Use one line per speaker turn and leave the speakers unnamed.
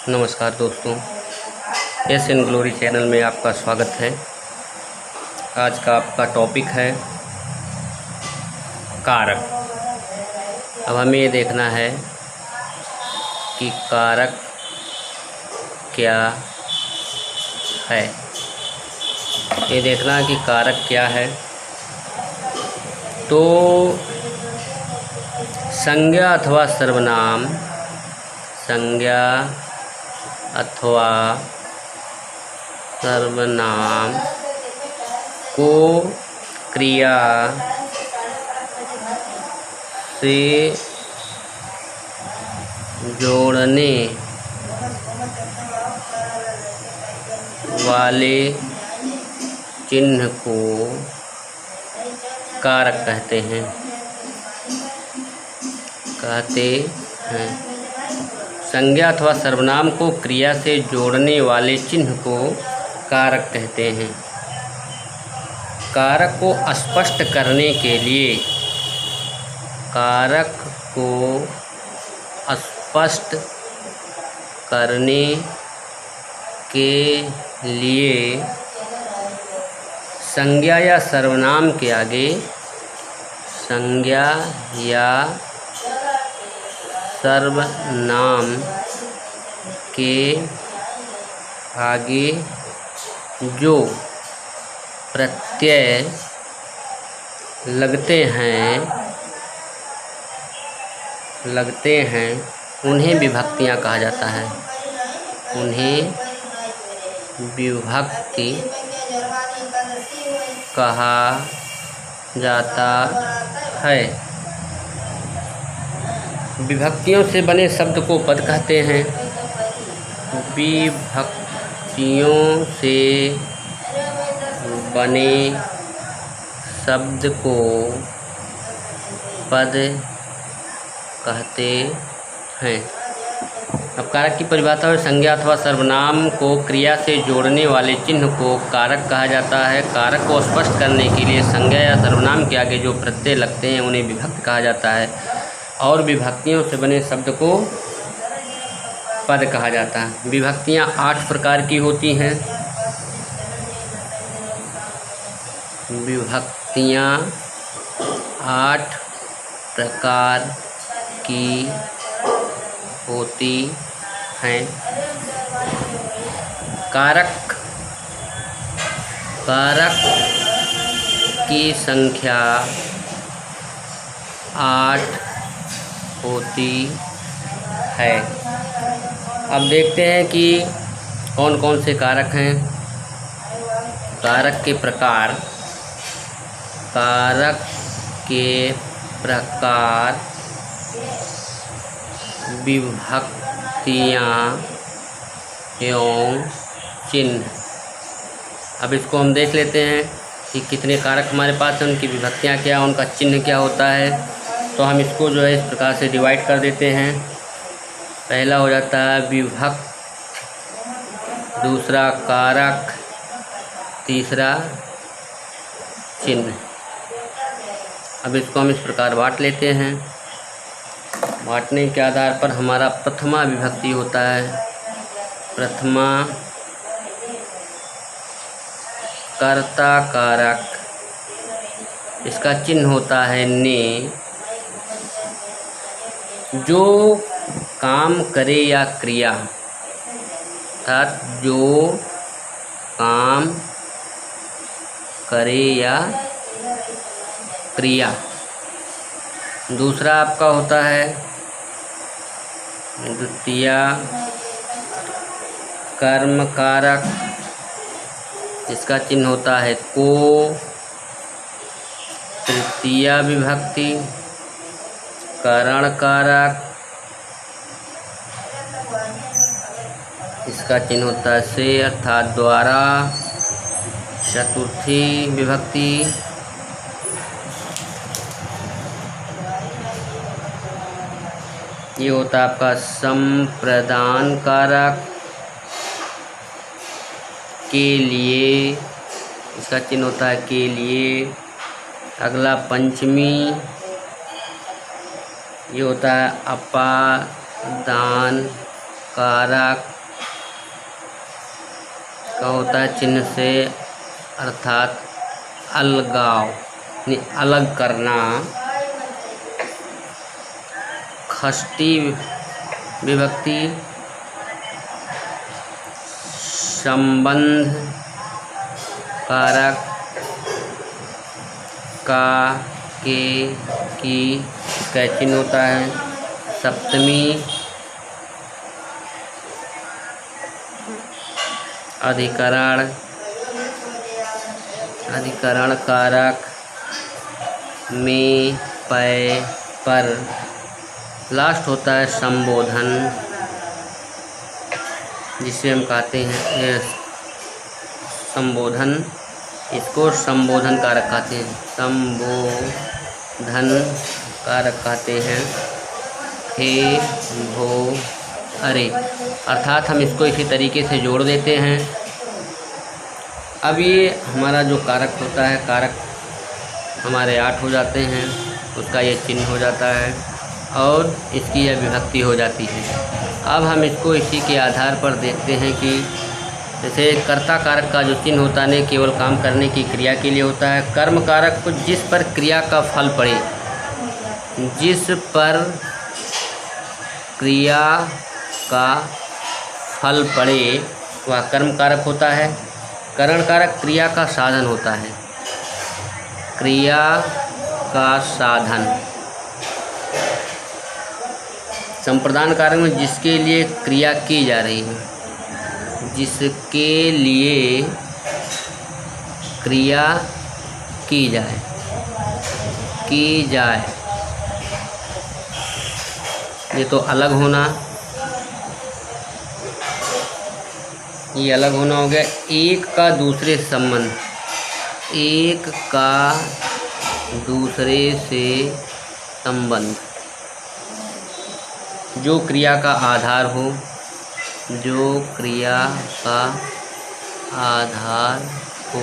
नमस्कार दोस्तों, S N glory channel में आपका स्वागत है। आज का आपका टॉपिक है कारक। अब हमें ये देखना है कि कारक क्या है। ये देखना है कि कारक क्या है। तो संज्ञा अथवा सर्वनाम, संज्ञा अथवा सर्वनाम को क्रिया से जोड़ने वाले चिन्ह को कारक कहते हैं। संज्ञा अथवा सर्वनाम को क्रिया से जोड़ने वाले चिन्ह को कारक कहते हैं। कारक को स्पष्ट करने के लिए, कारक को स्पष्ट करने के लिए संज्ञा या सर्वनाम के आगे, संज्ञा या सर्वनाम के आगे जो प्रत्यय लगते हैं उन्हें विभक्तियाँ कहा जाता है। उन्हें विभक्ति कहा जाता है। विभक्तियों से बने शब्द को पद कहते हैं। विभक्तियों से बने शब्द को पद कहते हैं। अब कारक की परिभाषा है, संज्ञा अथवा सर्वनाम को क्रिया से जोड़ने वाले चिन्ह को कारक कहा जाता है। कारक को स्पष्ट करने के लिए संज्ञा या सर्वनाम के आगे जो प्रत्यय लगते हैं उन्हें विभक्ति कहा जाता है और विभक्तियों से बने शब्द को पद कहा जाता है। विभक्तियाँ 8 प्रकार की होती हैं। विभक्तियाँ 8 प्रकार की होती हैं। कारक की संख्या 8 होती है। अब देखते हैं कि कौन कौन से कारक हैं। कारक के प्रकार, कारक के प्रकार, विभक्तियाँ एवं चिन्ह। अब इसको हम देख लेते हैं कि कितने कारक हमारे पास हैं, उनकी विभक्तियाँ क्या, उनका चिन्ह क्या होता है। तो हम इसको जो है इस प्रकार से डिवाइड कर देते हैं। पहला हो जाता है विभक्त, दूसरा कारक, तीसरा चिन्ह। अब इसको हम इस प्रकार बांट लेते हैं। बांटने के आधार पर हमारा प्रथमा विभक्ति होता है। प्रथमा कर्ता कारक, इसका चिन्ह होता है ने। जो काम करे या क्रिया, अर्थात जो काम करे या क्रिया। दूसरा आपका होता है द्वितीया कर्म कारक, इसका चिन्ह होता है को। तृतीया विभक्ति करण कारक, इसका चिन्ह होता है से अर्थात द्वारा। चतुर्थी विभक्ति ये होता है आपका संप्रदान कारक के लिए, इसका चिन्ह होता है के लिए। अगला पंचमी ये होता है अपादान कारक का होता है चिन्ह से, अर्थात अलगाव, अलग करना। षष्ठी विभक्ति संबंध कारक का, के, की का चिन्ह होता है। सप्तमी अधिकरण, अधिकरण कारक में, पै, पर। लास्ट होता है संबोधन, जिसे हम कहते हैं संबोधन, इसको संबोधन कारक कहते हैं, संबोधन कारक कहते हैं। हे, भो, अरे, अर्थात हम इसको इसी तरीके से जोड़ देते हैं। अब ये हमारा जो कारक होता है, कारक हमारे 8 हो जाते हैं, उसका ये चिन्ह हो जाता है और इसकी यह विभक्ति हो जाती है। अब हम इसको इसी के आधार पर देखते हैं कि जैसे कर्ता कारक का जो चिन्ह होता है केवल काम करने की क्रिया के लिए होता है। कर्म कारक को जिस पर क्रिया का फल पड़े, जिस पर क्रिया का फल पड़े वह कर्म कारक होता है। करण कारक क्रिया का साधन होता है, क्रिया का साधन। संप्रदान कारक में जिसके लिए क्रिया की जा रही है, जिसके लिए क्रिया की जाए, ये तो अलग होना, ये अलग होना हो गया। एक का दूसरे से संबंध, एक का दूसरे से संबंध, जो क्रिया का आधार हो, जो क्रिया का आधार हो।